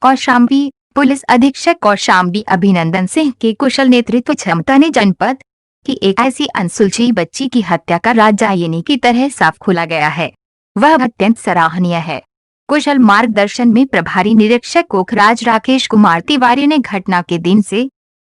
Kaushambi police अधीक्षक कौशाम्बी अभिनंदन सिंह के कुशल नेतृत्व क्षमता ने जनपद की एक ऐसी अनसुलझी बच्ची की हत्या का राज आईने की तरह साफ खोला गया है। वह अत्यंत सराहनीय है। कुशल मार्गदर्शन में प्रभारी निरीक्षक कोखराज राकेश कुमार तिवारी ने घटना के दिन से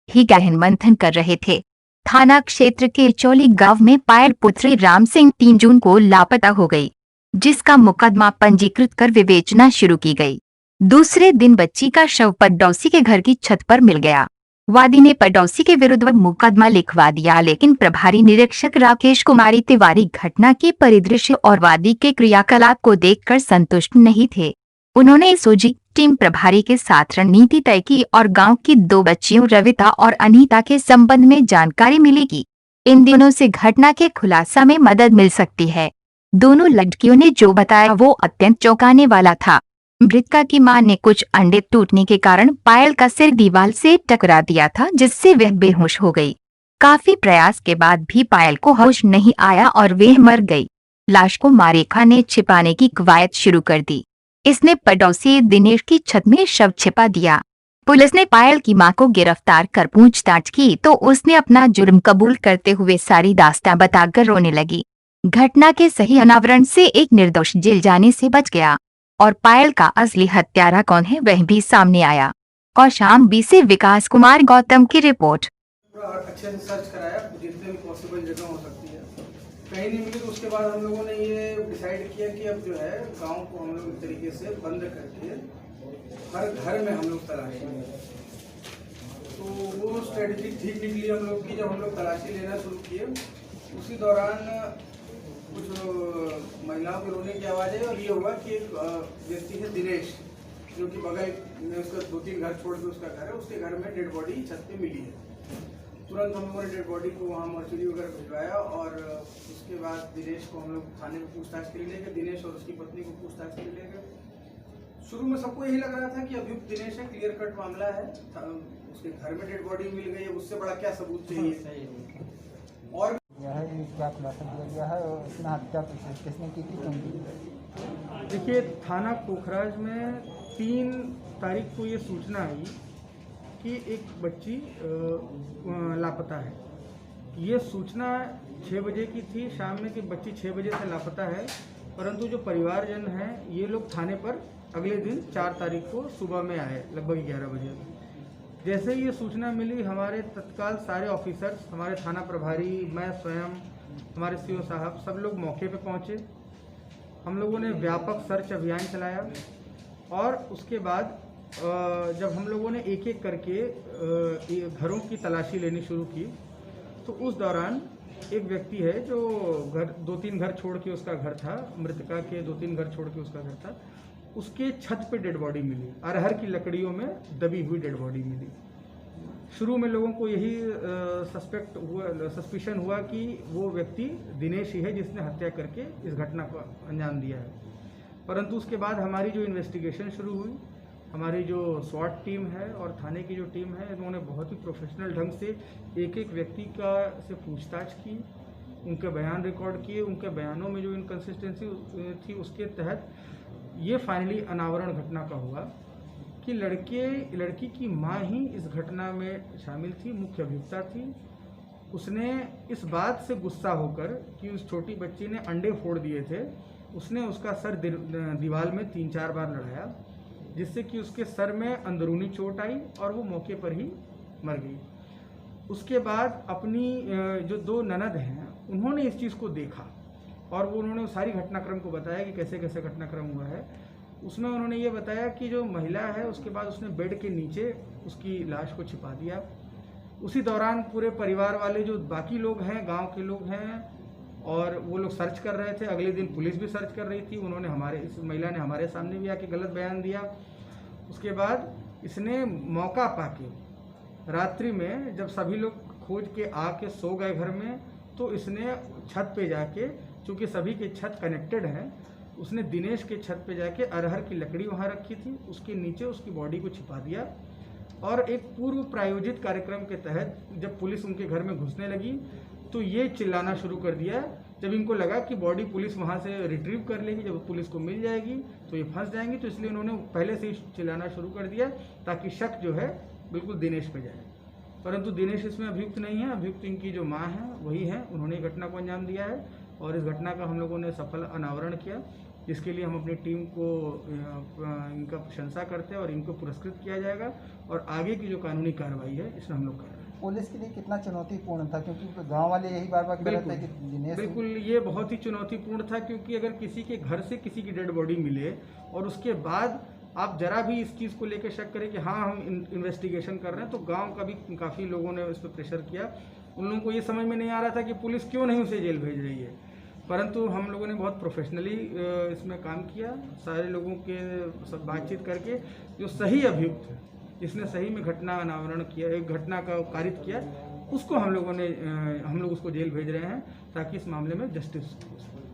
ही गहन मंथन कर रहे थे। थाना क्षेत्र के चौली गांव में पायल पुत्री राम सिंह 3 जून को लापता हो गई, जिसका मुकदमा पंजीकृत कर विवेचना शुरू की गई। दूसरे दिन बच्ची का शव पड़ोसी के घर की छत पर मिल गया। वादी ने पड़ोसी के विरुद्ध मुकदमा लिखवा दिया, लेकिन प्रभारी निरीक्षक राकेश कुमारी तिवारी घटना के परिदृश्य और वादी के क्रियाकलाप को देखकर संतुष्ट नहीं थे। उन्होंने एसओजी टीम प्रभारी के साथ रणनीति तय की और गांव की 2 बच्चियों रविता और अनीता के संबंध में जानकारी मिली कि इन दिनों से घटना के खुलासा में मदद मिल सकती है। दोनों लड़कियों ने जो बताया वो अत्यंत चौंकाने वाला था। मृतका की मां ने कुछ अंडे टूटने के कारण पायल का सिर दीवार से टकरा दिया था, जिससे वह बेहोश हो गई। काफी प्रयास के बाद भी पायल को होश नहीं आया और वह मर गई। लाश को मारेखा ने छिपाने की कवायद शुरू कर दी। इसने पड़ोसी दिनेश की छत में शव छिपा दिया। पुलिस ने पायल की मां को गिरफ्तार कर पूछताछ की तो उसने अपना जुर्म कबूल करते हुए सारी दास्तां बताकर रोने लगी। घटना के सही अनावरण से एक निर्दोष जेल जाने से बच गया और पायल का असली हत्यारा कौन है वह भी सामने आया। कौशाम्बी से विकास कुमार गौतम की रिपोर्ट। पूरा अच्छे से सर्च कराया, जितने भी पॉसिबल जगह हो सकती है, कहीं नहीं मिली। तो उसके बाद हम लोगों ने ये डिसाइड किया कि अब जो है गांव को हम लोग एक तरीके से बंद करके हर घर में हम लोग तलाशी लें। तो वो स्ट्रेटजी ठीक निकली हम लोग की। जब हम लोग तलाशी लेना शुरू किए उसी दौरान कुछ महिलाओं के रोने की आवाज़ आई और ये हुआ कि एक व्यक्ति है दिनेश, जो कि बगल में उसका 2-3 घर छोड़ के उसका घर है, उसके घर में डेड बॉडी छत पे मिली है। तुरंत हम लोगों ने डेड बॉडी को वहाँ मर्चुरी वगैरह भिजवाया और उसके बाद दिनेश को हम लोग थाने में पूछताछ के लिए ले गए। दिनेश और उसकी पत्नी को पूछताछ के लिए ले गए। शुरू में सबको यही लग रहा था कि अभियुक्त दिनेश है, क्लियर कट मामला है, उसके घर में डेड बॉडी मिल गई है, उससे बड़ा क्या सबूत चाहिए। और क्या खुलासा किया गया है और इसमें हत्या किसने की थी, क्यों की? देखिए, थाना कोखराज में 3 तारीख को ये सूचना आई कि एक बच्ची लापता है। ये सूचना 6 बजे की थी शाम में कि बच्ची 6 बजे से लापता है, परंतु जो परिवारजन हैं ये लोग थाने पर अगले दिन 4 तारीख को सुबह में आए, लगभग 11 बजे। जैसे ही ये सूचना मिली, हमारे तत्काल सारे ऑफिसर्स, हमारे थाना प्रभारी, मैं स्वयं, हमारे सीओ साहब, सब लोग मौके पे पहुंचे। हम लोगों ने व्यापक सर्च अभियान चलाया और उसके बाद जब हम लोगों ने एक एक करके घरों की तलाशी लेनी शुरू की तो उस दौरान एक व्यक्ति है जो 2-3 घर छोड़ के उसका घर था, मृतका के 2-3 घर छोड़ के उसका घर था, उसके छत पे डेड बॉडी मिली, अरहर की लकड़ियों में दबी हुई डेड बॉडी मिली। शुरू में लोगों को यही सस्पिशन हुआ कि वो व्यक्ति दिनेश ही है जिसने हत्या करके इस घटना को अंजाम दिया है। परंतु उसके बाद हमारी जो इन्वेस्टिगेशन शुरू हुई, हमारी जो स्वाट टीम है और थाने की जो टीम है, इन्होंने बहुत ही प्रोफेशनल ढंग से एक एक व्यक्ति से पूछताछ की, उनके बयान रिकॉर्ड किए। उनके बयानों में जो इनकन्सिस्टेंसी थी उसके तहत ये फाइनली अनावरण घटना का हुआ कि लड़की की मां ही इस घटना में शामिल थी, मुख्य अभियुक्ता थी। उसने इस बात से गुस्सा होकर कि उस छोटी बच्ची ने अंडे फोड़ दिए थे, उसने उसका सर दीवार में 3-4 बार लड़ाया, जिससे कि उसके सर में अंदरूनी चोट आई और वो मौके पर ही मर गई। उसके बाद अपनी जो 2 ननद हैं उन्होंने इस चीज़ को देखा और वो उन्होंने सारी घटनाक्रम को बताया कि कैसे कैसे घटनाक्रम हुआ है। उसमें उन्होंने ये बताया कि जो महिला है उसके बाद उसने बेड के नीचे उसकी लाश को छिपा दिया। उसी दौरान पूरे परिवार वाले जो बाकी लोग हैं, गांव के लोग हैं, और वो लोग सर्च कर रहे थे। अगले दिन पुलिस भी सर्च कर रही थी। उन्होंने इस महिला ने हमारे सामने भी आके गलत बयान दिया। उसके बाद इसने मौका पाके रात्रि में जब सभी लोग खोज के आके सो गए घर में, तो इसने छत पे जाके, चूँकि सभी के छत कनेक्टेड हैं, उसने दिनेश के छत पे जाके अरहर की लकड़ी वहाँ रखी थी, उसके नीचे उसकी बॉडी को छिपा दिया। और एक पूर्व प्रायोजित कार्यक्रम के तहत जब पुलिस उनके घर में घुसने लगी तो ये चिल्लाना शुरू कर दिया, जब इनको लगा कि बॉडी पुलिस वहाँ से रिट्रीव कर लेगी, जब पुलिस को मिल जाएगी तो ये फंस जाएंगी, तो इसलिए उन्होंने पहले से ही चिल्लाना शुरू कर दिया ताकि शक जो है बिल्कुल दिनेश पे जाए। परंतु दिनेश इसमें अभियुक्त नहीं है, अभियुक्त इनकी जो माँ है वही है, उन्होंने घटना को अंजाम दिया है और इस घटना का हम लोगों ने सफल अनावरण किया, जिसके लिए हम अपनी टीम को इनका प्रशंसा करते हैं और इनको पुरस्कृत किया जाएगा और आगे की जो कानूनी कार्रवाई है इसमें हम लोग कर रहे हैं। पुलिस के लिए कितना चुनौतीपूर्ण था, क्योंकि गांव वाले यही बार बार कह रहे थे कि दिनेश बिल्कुल ये बहुत ही चुनौतीपूर्ण था, क्योंकि अगर किसी के घर से किसी की डेड बॉडी मिले और उसके बाद आप जरा भी इस चीज़ को लेकर शक करें कि हाँ हम इन्वेस्टिगेशन कर रहे हैं, तो गांव का भी काफ़ी लोगों ने इस पर प्रेशर किया। उन लोगों को ये समझ में नहीं आ रहा था कि पुलिस क्यों नहीं उसे जेल भेज रही है, परंतु हम लोगों ने बहुत प्रोफेशनली इसमें काम किया, सारे लोगों के सब बातचीत करके जो सही अभियुक्त है, जिसने सही में घटना अनावरण किया, एक घटना का कारित किया, उसको हम लोग उसको जेल भेज रहे हैं ताकि इस मामले में जस्टिस हो सके।